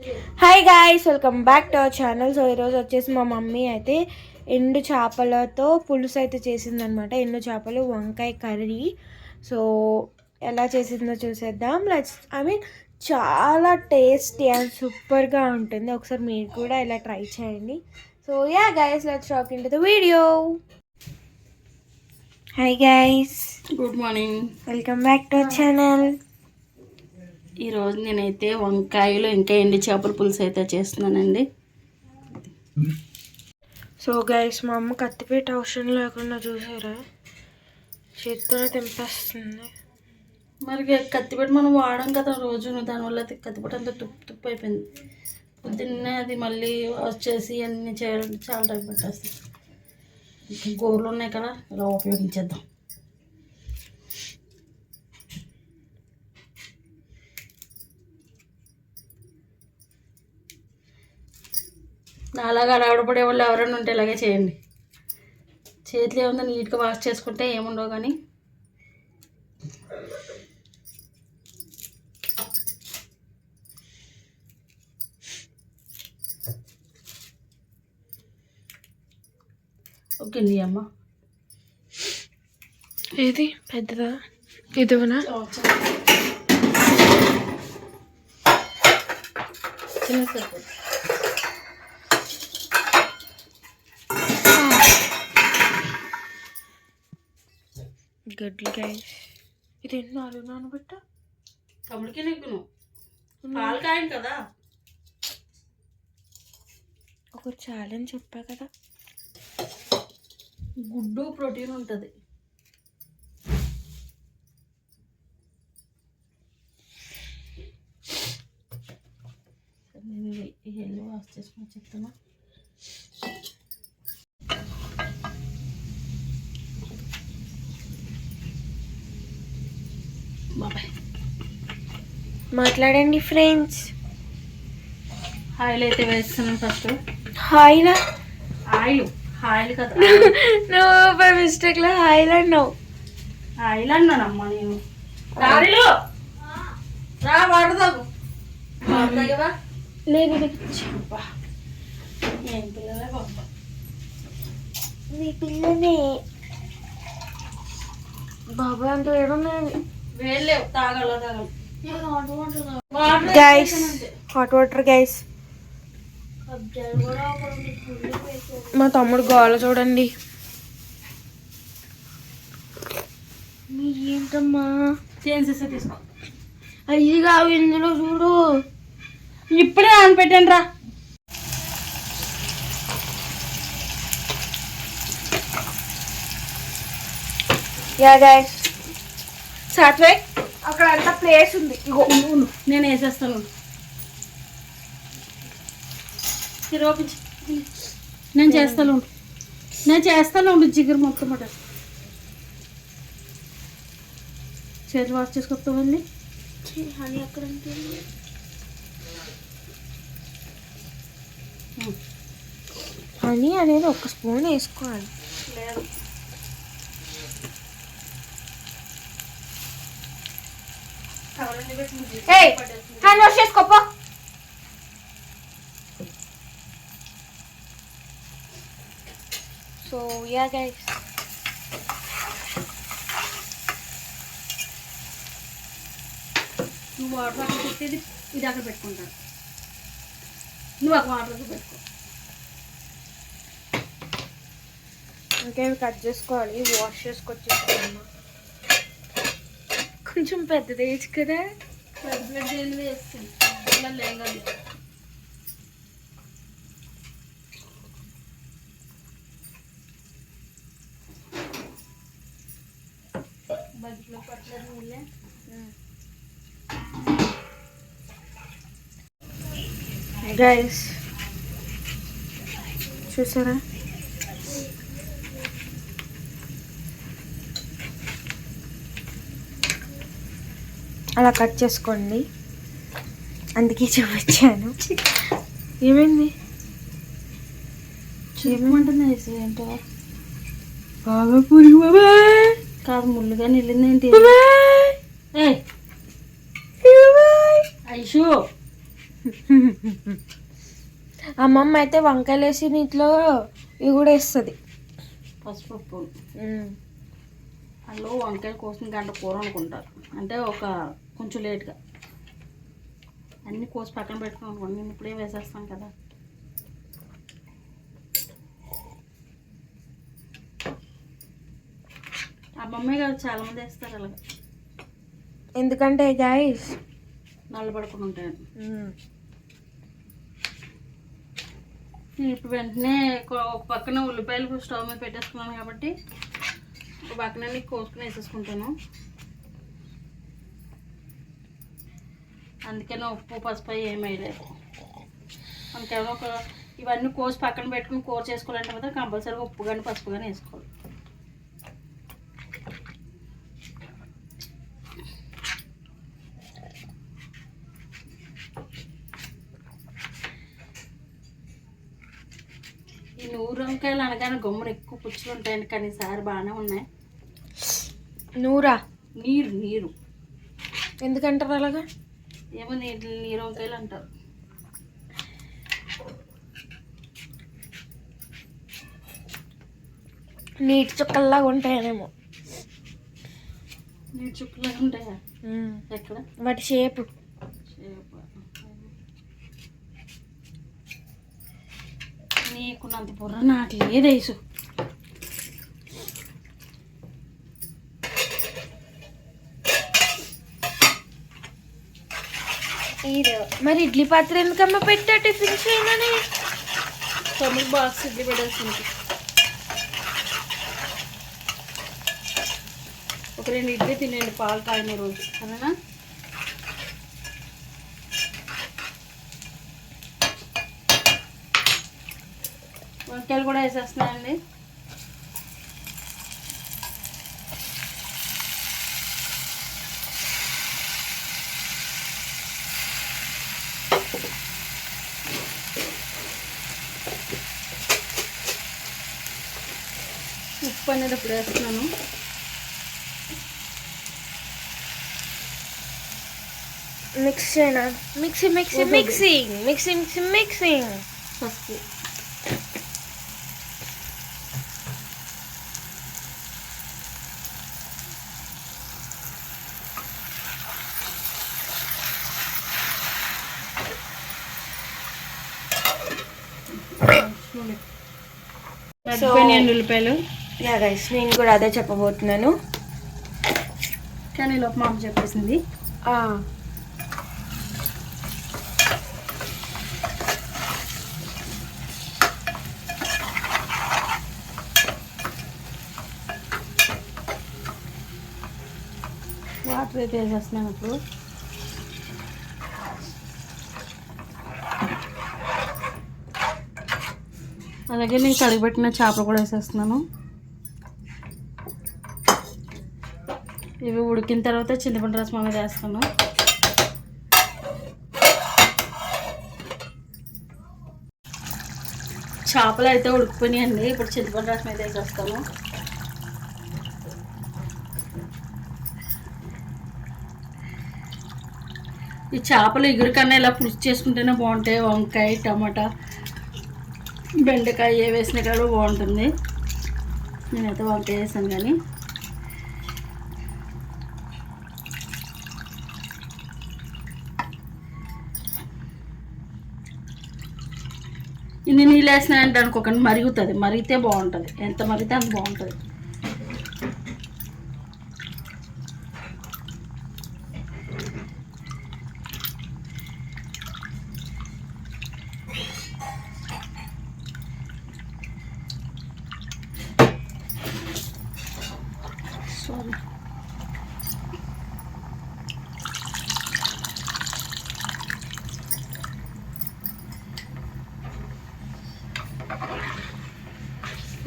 Hi guys, welcome back to our channel. So ఈరోజు వచ్చేసి మా మమ్మీ అయితే ఎండు చేపలతో పులుసు అయితే చేసిందనమాట. ఎండు చేపలు వంకాయ కర్రీ. సో ఎలా చేసిందో చూసేద్దాం. చాలా టేస్టీ అండ్ సూపర్గా ఉంటుంది. ఒకసారి మీరు కూడా ఇలా ట్రై చేయండి. So yeah guys, let's talk into the video. Hi guys, good morning, welcome back to our channel. ఈరోజు నేనైతే వంకాయలు ఇంకా ఎండి చేపల పులుసు అయితే చేస్తున్నానండి. సో గైస్, మా అమ్మ కత్తిపేట అవసరం లేకుండా చూసారా, చేతితోనే తెంపేస్తుంది. మరి కత్తిపేట మనం వాడడం కదా రోజు, దానివల్ల కత్తిపేట అంతా తుప్పు అయిపోయింది. పొద్దున్నే అది మళ్ళీ వచ్చేసి అన్నీ చేయాలంటే చాలా టైం పట్టేస్తుంది. గోర్లు ఉన్నాయి కదా, ఇలా ఉపయోగించేద్దాం. అలాగా ఆడపడే వాళ్ళు ఎవరైనా ఉంటే ఇలాగే చేయండి. చేతులు ఏముందో నీట్గా వాష్ చేసుకుంటే ఏముండవు. కానీ ఓకే అండి. అమ్మ ఏది పెద్దదా? ఇదివనా? చిన్న సరిపోతుంది. గడ్లు గైస్, ఇది నాలుగు నానబెట్ట తమ్ముడికి నెగ్గును పాలు కాయం కదా. ఒక ఛాలెంజ్ చెప్పా కదా, గుడ్డు ప్రోటీన్ ఉంటుంది. నేను ఈ హెల్లు వాష్ చేసుకుని చెప్తాను. బాబాయ్ మాట్లాడండి ఫ్రెండ్స్. ఆయిల్ అయితే వేస్తున్నాను ఫస్ట్. హాయిలా ఆయిల్ కదా, నువ్వు బై మిస్టేక్లో హాయిల్ అన్నావు. ఆయిల్ అన్నానమ్మా నేను. దారిలో రా వాడదాము. కదా లేదు, ఏం పిల్లలే బాబా, మీ పిల్లనే బాబాయ్ అంత ఏడున్నాయండి. వేయలేవు, తాగాల గైస్, హాట్ వాటర్ గైస్. మా తమ్ముడు గోల చూడండి. మీ ఏంటమ్మా చేసేసే తీసుకో. అయ్యి కావు, ఇందులో చూడు. ఇప్పుడే ఆనపెట్టాను రా. యా గైస్, సాత్విక్ అక్కడ అంతా ప్లేస్ ఉంది. ఇగో నేను వేసేస్తాను. తిరోపించి నేను చేస్తాను. జిగురు మొత్తం మాట చేతులు వాష్ చేసుకొస్తామండి. హనీ అక్కడ హనీ అనేది ఒక స్పూన్ వేసుకోవాలి. లేదు, హ్యాండ్ వాష్ చేసుకోపో. సో యా గైస్, నువ్వు వాటర్ పెట్టేది ఇది అక్కడ పెట్టుకుంటాను. నువ్వు అక్కడ వాటర్ పెట్టుకో. ఇంకేమి కట్ చేసుకోవాలి, వాష్ చేసుకొచ్చేసుకున్నా. కొంచెం పెద్దది వేయచ్చు కదా. పెద్ద ప్లేట్ ఏంది వేస్తుంది పిల్లలు ఏం కాదు. బకెట్లో పట్టలేదు నీళ్ళే. గైస్ చూసారా, అలా కట్ చేసుకోండి. అందుకే చూపించాను. ఏమైంది? ఏమంటుంది ఏంటో బాగా పురుగు బాబాయ్. కాదు, ముళ్ళుగా నిల్లిందేంటి? ఐషు అమ్మమ్మ అయితే వంకాయలు వేసి నీటిలో ఇవి కూడా వేస్తుంది. పసుపు అందులో వంకాయల కోసం గంట కూర అనుకుంటారు, అంటే కొంచెం లేట్గా అన్నీ కోసి పక్కన పెట్టుకుని అనుకోండి. నేను ఇప్పుడే వేసేస్తాను కదా. అమ్మమ్మే కాదు చాలామంది వేస్తారు అలాగా, ఎందుకంటే గాయస్ నల్లబడుకుని ఉంటాయి. నేను ఇప్పుడు వెంటనే ఒక పక్కన ఉల్లిపాయలు స్టవ్ మీద పెట్టేసుకున్నాను కాబట్టి ఒక పక్కన కోసుకుని వేసేసుకుంటాను. అందుకని ఉప్పు పసుపు ఏమి వేయలేదు. మనకేమో ఇవన్నీ కోసి పక్కన పెట్టుకుని కూర చేసుకోవాలంటే మాత్రం కంపల్సరీగా ఉప్పు కానీ పసుపు కానీ వేసుకోవాలి. ఈ నూరు వంకాయలు అనగానే గమ్మున ఎక్కువ పుచ్చులు ఉంటాయండి, కానీ ఈసారి బాగానే ఉన్నాయి. నూరా నీరు ఎందుకంటారు అలాగా? ఏమో నీరు వంకాయలు అంటారు. నీటి చుక్కల్లాగా ఉంటాయనేమో. నీటి చుక్కలాగా ఉంటాయా? ఎక్కడ? వాటి షేపు. నీకున్నంత బుర్ర నాకు లేదు వేసు. మరి ఇడ్లీ పాత్ర ఎందుకమ్మా పెట్టా టిఫిన్ చేయమని? తమ్ముడు బాక్స్ ఇడ్లీ పెట్టేస్తుంది. ఒక 2 ఇడ్లీ తినండి పాలు కాగిన రోజు, సరేనా? వంకాయలు కూడా వేసేస్తున్నాయండి. ఉప్పు అనేది ఇప్పుడు వేస్తున్నాను. మిక్స్ చేయనా? మిక్సింగ్ పసుపు ఉల్లిపాయలు. యా గైస్, నేను కూడా అదే చెప్పబోతున్నాను, కానీ లోపు మా అమ్మ చెప్పేసింది. వాటర్ అయితే వేసేస్తున్నాను ఇప్పుడు. అలాగే నేను కడిగిపెట్టిన చేపలు కూడా వేసేస్తున్నాను. ఇవి ఉడికిన తర్వాత చింతపండు రసం అనేది వేస్తాను. చేపలు అయితే ఉడికిపోయినాయండి. ఇప్పుడు చింతపండు రసం అయితే వేసేస్తాను. ఈ చేపలు ఎగురు కన్నా ఇలా పులుసు చేసుకుంటేనే బాగుంటాయి. వంకాయ, టమాటా, బెండకాయ ఏ వేసిన కూడా బాగుంటుంది. నేనైతే వంకాయ వేసాను. కానీ ఇన్ని నీళ్ళు వేసినాయంటే అనుకోకండి, మరుగుతుంది. మరిగితే బాగుంటుంది, ఎంత మరిగితే అంత బాగుంటుంది.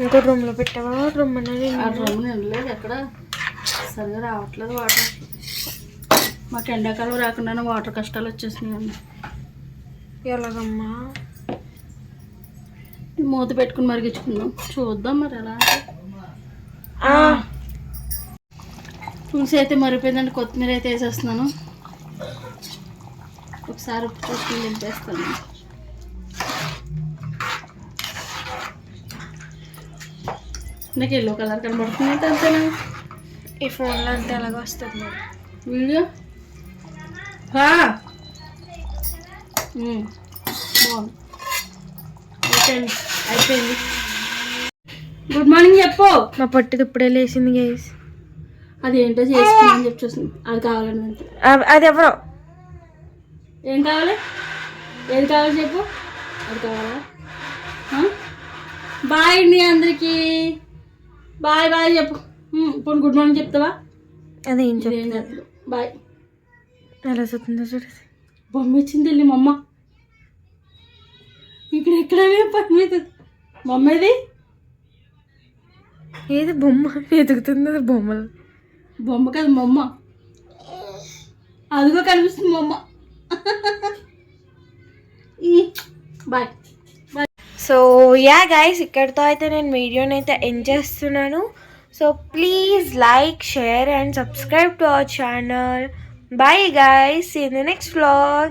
ఇంకో రూమ్లో పెట్టావా? రూమ్ అనేది ఆ రూమ్ నిండలేదు, ఎక్కడ సరిగా రావట్లేదు వాటర్. మాకు ఎండాకాలం రాకుండానే వాటర్ కష్టాలు వచ్చేసినాయండి. ఎలాగమ్మా? మూత పెట్టుకుని మరిగించుకుందాం, చూద్దాం మరి ఎలా. పులుసు అయితే మరిగిపోయిందండి. కొత్తిమీర అయితే వేసేస్తున్నాను. ఒక ఒకసారి ఉప్పు చూసుకుని దింపేస్తాను. నాకు ఎల్లో కలర్ కనబడుతుంది అంతేనా? ఈ ఫోన్లో అంతే అలాగ వస్తుంది వీడియో బాగుంది. అయిపోయింది. గుడ్ మార్నింగ్ చెప్పు. మా పొట్టిది ఇప్పుడే లేచింది గైస్. అదేంటో చేసుకున్నాను చెప్పి చూస్తుంది. అది కావాలని అంటే అది ఎవరో ఏం కావాలి, ఏది కావాలి చెప్పు. అది కావాలా? బాయ్ అండి అందరికీ. బాయ్ బాయ్ చెప్పు. ఇప్పుడు గుడ్ మార్నింగ్ చెప్తావా? అదేం ఏం చెప్పు. బాయ్. ఎలా చూస్తుందో చూడేసి బొమ్మ ఇచ్చింది వెళ్ళి మా అమ్మ. ఇక్కడ ఎక్కడనే పని మీద మమ్మ ఏది? ఏది బొమ్మ ఎదుగుతుంది బొమ్మలు. బొమ్మ కాదు మా అమ్మ. అదిగో కనిపిస్తుంది మా అమ్మ. బాయ్. సో యా గైస్, ఇక్కడితో అయితే నేను వీడియోని అయితే ఎండ్ చేస్తున్నాను. So please like, share and subscribe to our channel. Bye guys, see you in the next vlog.